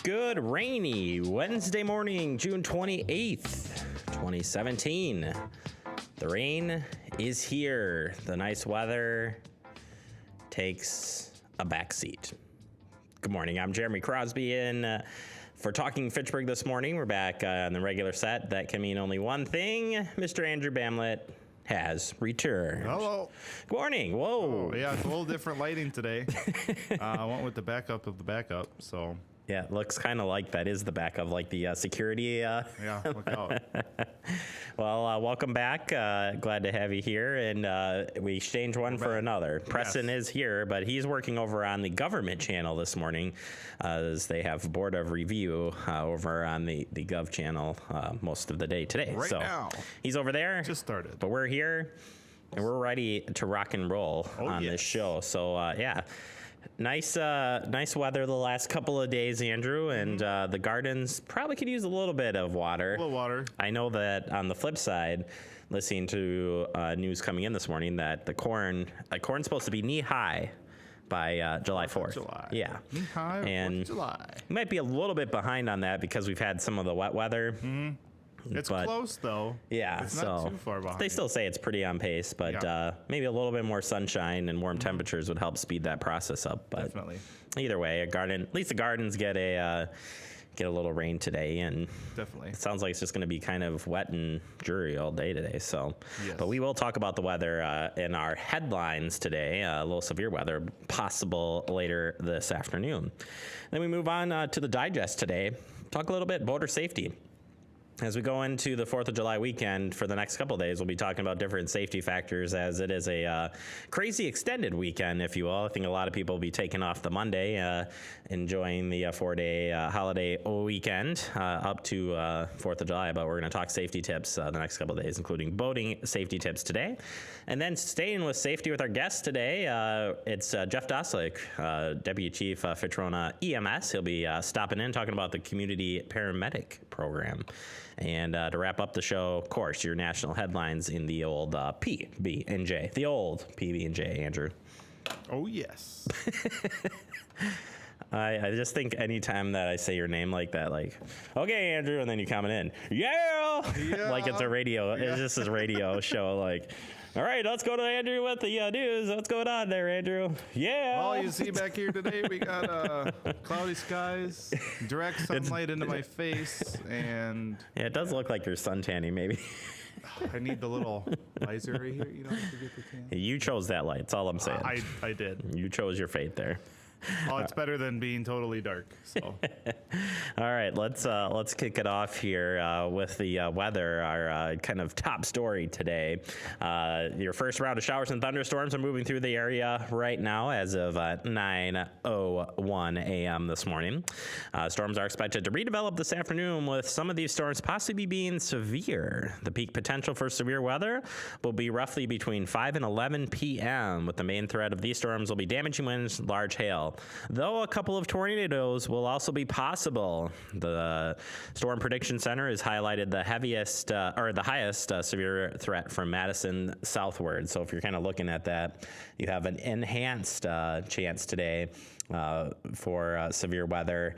Good rainy Wednesday morning, June 28th, 2017. The rain is here. The nice weather takes a backseat. Good morning, I'm Jeremy Crosby in for Talking Fitchburg this morning. We're back on the regular set. That can mean only one thing. Mr. Andrew Bamlett has returned. Hello. Good morning. Whoa. Oh, yeah, it's a little different lighting today. I went with the backup of the backup, so. Yeah, it looks kind of like that is the back of like the security. Yeah, look out. Well, welcome back. Glad to have you here. And we exchange one for another. Preston is here, but he's working over on the government channel this morning as they have Board of Review over on the Gov channel most of the day today. Right now. He's over there. Just started. But we're here and we're ready to rock and roll on this show. So, yeah. Nice weather the last couple of days, Andrew, and the gardens probably could use a little bit of water. A little water. I know that on the flip side, listening to news coming in this morning, that the corn's supposed to be knee high by July 4th. July. Yeah. Knee high and July. We might be a little bit behind on that because we've had some of the wet weather. Mm-hmm. It's close, though. Yeah, it's not too far behind. They still say it's pretty on pace, but maybe a little bit more sunshine and warm temperatures would help speed that process up. But definitely. Either way, at least the gardens get a little rain today, and definitely. It sounds like it's just going to be kind of wet and dreary all day today. So, yes. But we will talk about the weather in our headlines today. A little severe weather possible later this afternoon. Then we move on to the digest today. Talk a little bit border safety. As we go into the 4th of July weekend for the next couple of days, we'll be talking about different safety factors as it is a crazy extended weekend, if you will. I think a lot of people will be taking off the Monday, enjoying the 4-day holiday weekend up to 4th of July. But we're going to talk safety tips the next couple of days, including boating safety tips today. And then staying with safety with our guest today, it's Jeff Doslick, Deputy Chief Fitrona EMS. He'll be stopping in, talking about the community paramedic program. And to wrap up the show, of course, your national headlines in the old PB&J. The old PB&J, Andrew. Oh, yes. I just think anytime that I say your name like that, like, okay, Andrew, and then you comment in, yeah! Like it's a radio, it's just a radio show, like, all right, let's go to Andrew with the news. What's going on there, Andrew? Yeah. Well, you see back here today, we got cloudy skies, direct sunlight into my face, and... Yeah, it does look like you're suntanning, maybe. I need the little visor right here, you know, to get the tan. You chose that light, that's all I'm saying. I did. You chose your fate there. Oh, it's better than being totally dark. So, all right, let's kick it off here with the weather. Our kind of top story today. Your first round of showers and thunderstorms are moving through the area right now, as of 9:01 a.m. this morning. Storms are expected to redevelop this afternoon, with some of these storms possibly being severe. The peak potential for severe weather will be roughly between 5 and 11 p.m. With the main threat of these storms will be damaging winds, large hail. Though a couple of tornadoes will also be possible. The Storm Prediction Center has highlighted the highest severe threat from Madison southward. So if you're kind of looking at that, you have an enhanced chance today for severe weather,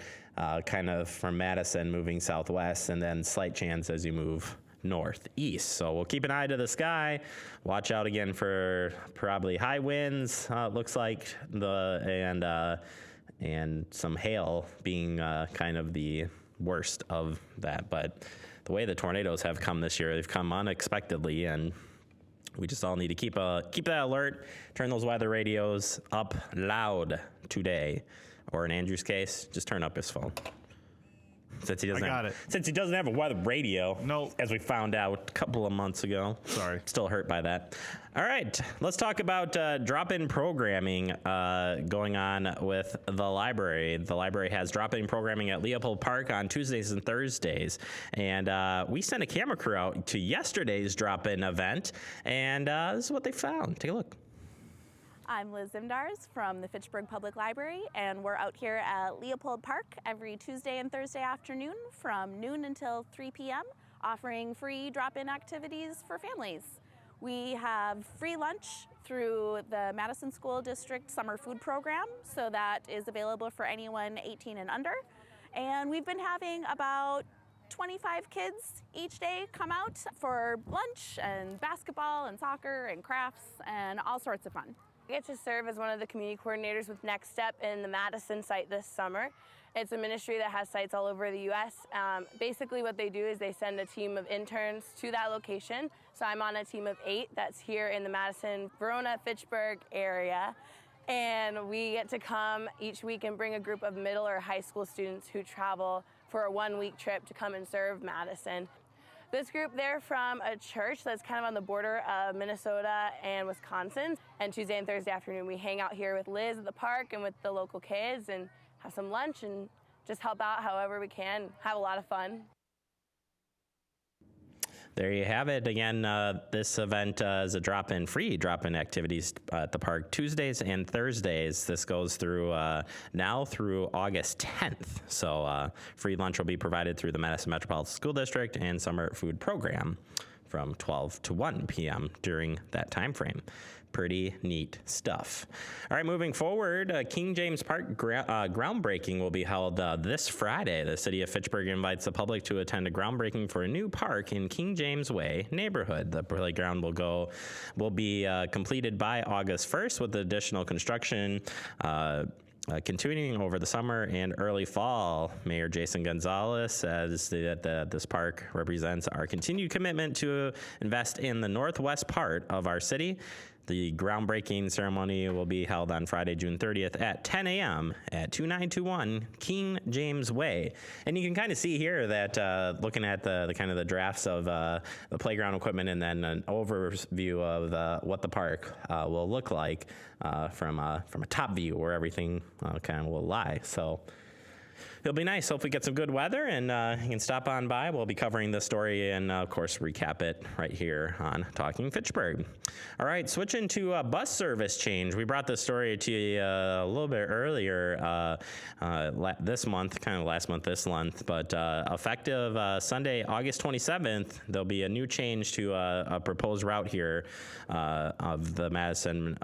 kind of from Madison moving southwest, and then slight chance as you move northeast. So we'll keep an eye to the sky. Watch out again for probably high winds. Looks like and some hail being kind of the worst of that. But the way the tornadoes have come this year, they've come unexpectedly, and we just all need to keep that alert. Turn those weather radios up loud today, or in Andrew's case, just turn up his phone. Since he doesn't have a weather radio, as we found out a couple of months ago. Sorry. Still hurt by that. All right, let's talk about drop-in programming going on with the library. The library has drop-in programming at Leopold Park on Tuesdays and Thursdays. And we sent a camera crew out to yesterday's drop-in event, and this is what they found. Take a look. I'm Liz Zimdars from the Fitchburg Public Library, and we're out here at Leopold Park every Tuesday and Thursday afternoon from noon until 3 p.m., offering free drop-in activities for families. We have free lunch through the Madison School District Summer Food Program, so that is available for anyone 18 and under. And we've been having about 25 kids each day come out for lunch and basketball and soccer and crafts and all sorts of fun. I get to serve as one of the community coordinators with Next Step in the Madison site this summer. It's a ministry that has sites all over the U.S. Basically what they do is they send a team of interns to that location. So I'm on a team of 8 that's here in the Madison, Barone, Fitchburg area. And we get to come each week and bring a group of middle or high school students who travel for a 1-week trip to come and serve Madison. This group, they're from a church that's kind of on the border of Minnesota and Wisconsin. And Tuesday and Thursday afternoon, we hang out here with Liz at the park and with the local kids and have some lunch and just help out however we can, have a lot of fun. There you have it. Again, this event is a free drop-in activities at the park Tuesdays and Thursdays. This goes through now through August 10th. So free lunch will be provided through the Madison Metropolitan School District and summer food program from 12 to 1 p.m. during that time frame. Pretty neat stuff. All right, moving forward, King James Park groundbreaking will be held this Friday. The City of Fitchburg invites the public to attend a groundbreaking for a new park in King James Way neighborhood. The playground will be completed by August 1st with additional construction continuing over the summer and early fall. Mayor Jason Gonzalez says that this park represents our continued commitment to invest in the northwest part of our city. The groundbreaking ceremony will be held on Friday, June 30th at 10 a.m. at 2921 King James Way. And you can kind of see here that looking at the kind of the drafts of the playground equipment and then an overview of what the park will look like from a top view where everything kind of will lie. So it'll be nice. Hopefully get some good weather and you can stop on by. We'll be covering this story and, of course, recap it right here on Talking Fitchburg. All right, switching to a bus service change. We brought this story to you a little bit earlier this month, kind of last month, this month, but effective Sunday, August 27th, there'll be a new change to a proposed route here of the Madison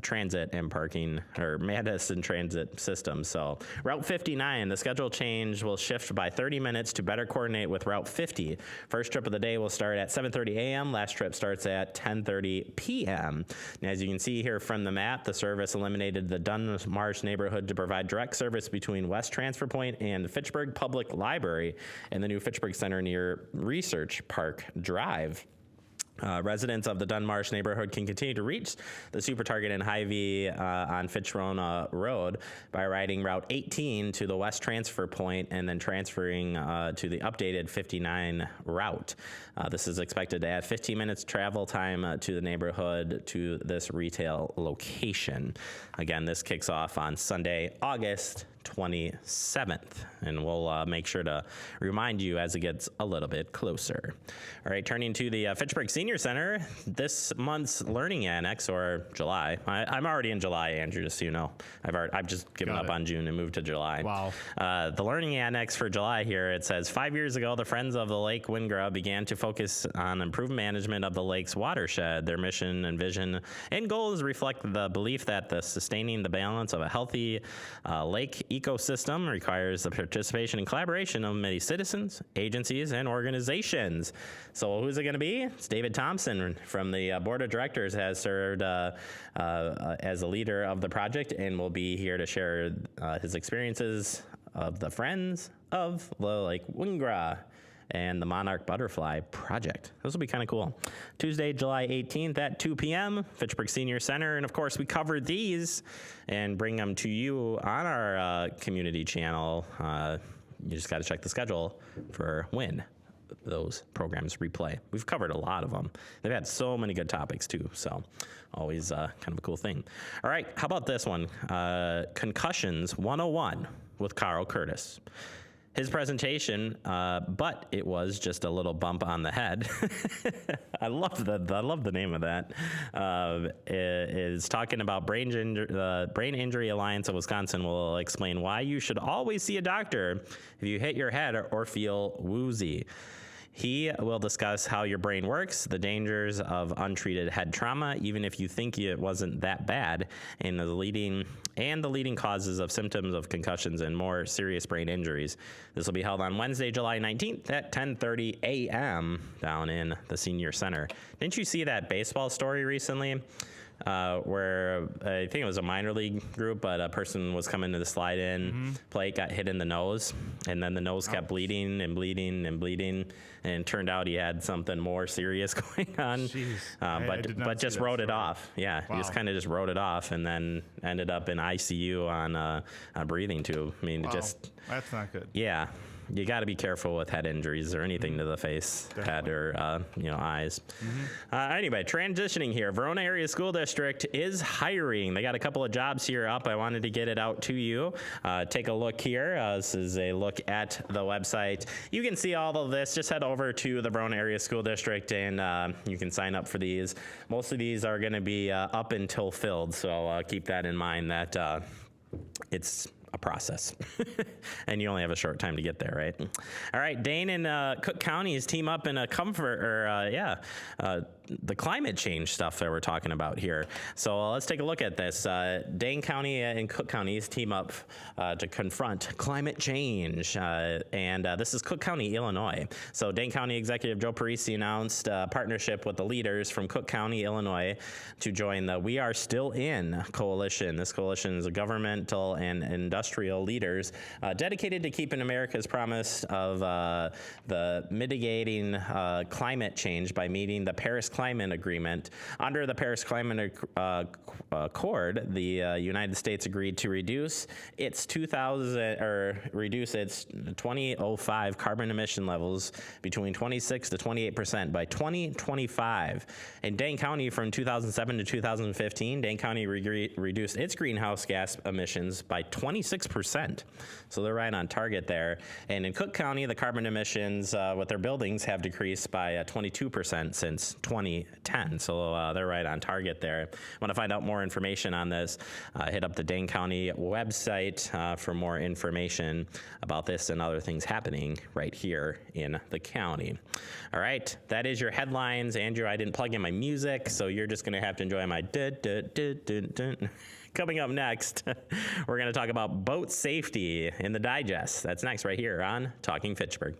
transit and parking, or Madison transit system. So Route 59, the schedule change will shift by 30 minutes to better coordinate with Route 50. First trip of the day will start at 7:30 a.m. Last trip starts at 10:30 p.m. And as you can see here from the map, the service eliminated the Dunmarsh neighborhood to provide direct service between West Transfer Point and the Fitchburg Public Library and the new Fitchburg Center near Research Park Drive. Residents of the Dunmarsh neighborhood can continue to reach the Super Target and Hy-Vee on Fitchrona Road by riding Route 18 to the West Transfer Point and then transferring to the updated 59 route. This is expected to add 15 minutes travel time to the neighborhood to this retail location. Again, this kicks off on Sunday, August 27th, and we'll make sure to remind you as it gets a little bit closer. All right, turning to the Fitchburg Senior Center, this month's Learning Annex, or July. I'm already in July, Andrew, just so you know. I've just given up on June and moved to July. Wow. The Learning Annex for July here, it says, 5 years ago, the Friends of the Lake Wingra began to focus on improved management of the lake's watershed. Their mission and vision and goals reflect the belief that sustaining the balance of a healthy lake ecosystem requires the participation and collaboration of many citizens, agencies, and organizations. So who's it going to be? It's David Thompson from the board of directors, has served as a leader of the project and will be here to share his experiences of the Friends of the Lake Wingra and the Monarch Butterfly Project. This will be kind of cool. Tuesday, July 18th at 2 p.m., Fitchburg Senior Center. And of course, we cover these and bring them to you on our community channel. You just got to check the schedule for when those programs replay. We've covered a lot of them. They've had so many good topics too, so always kind of a cool thing. All right, how about this one? Concussions 101 with Carl Curtis. His presentation, but it was just a little bump on the head. I love the name of that. Is talking about the Brain Injury Alliance of Wisconsin will explain why you should always see a doctor if you hit your head or feel woozy. He will discuss how your brain works, the dangers of untreated head trauma, even if you think it wasn't that bad, and the leading causes of symptoms of concussions and more serious brain injuries. This will be held on Wednesday, July 19th at 10:30 a.m. down in the Senior Center. Didn't you see that baseball story recently? Where I think it was a minor league group, but a person was coming to the slide-in plate, got hit in the nose, and then the nose kept bleeding and bleeding and bleeding, and it turned out he had something more serious going on. Jeez. I did not But see just that wrote it story. off. Yeah, he just Wow. kind of just wrote it off, and then ended up in ICU on a breathing tube. I mean, Wow. that's not good. yeah. You got to be careful with head injuries or anything to the face, head, or eyes. Anyway, transitioning here, Verona Area School District is hiring. They got a couple of jobs here up. I wanted to get it out to you. Take a look here. This is a look at the website. You can see all of this. Just head over to the Verona Area School District, and you can sign up for these. Most of these are going to be up until filled, so keep that in mind that it's a process and you only have a short time to get there, right? All right, Dane and Cook counties team up in a the climate change stuff that we're talking about here. So let's take a look at this. Dane County and Cook counties team up to confront climate change, and this is Cook County, Illinois. So Dane County Executive Joe Parisi announced a partnership with the leaders from Cook County, Illinois, to join the We Are Still In coalition. This coalition is a governmental and industrial leaders dedicated to keeping America's promise of the mitigating climate change by meeting the Paris Climate Agreement. Under the Paris Climate Accord, the United States agreed to reduce its 2005 carbon emission levels between 26 to 28% by 2025. In Dane County, from 2007 to 2015, Dane County reduced its greenhouse gas emissions by 26%. So they're right on target there. And in Cook County, the carbon emissions with their buildings have decreased by 22% since 2010. So they're right on target there. Want to find out more information on this, hit up the Dane County website for more information about this and other things happening right here in the county. All right, that is your headlines. Andrew, I didn't plug in my music, so you're just going to have to enjoy my dun. Coming up next, we're going to talk about boat safety in the digest. That's next right here on Talking Fitchburg.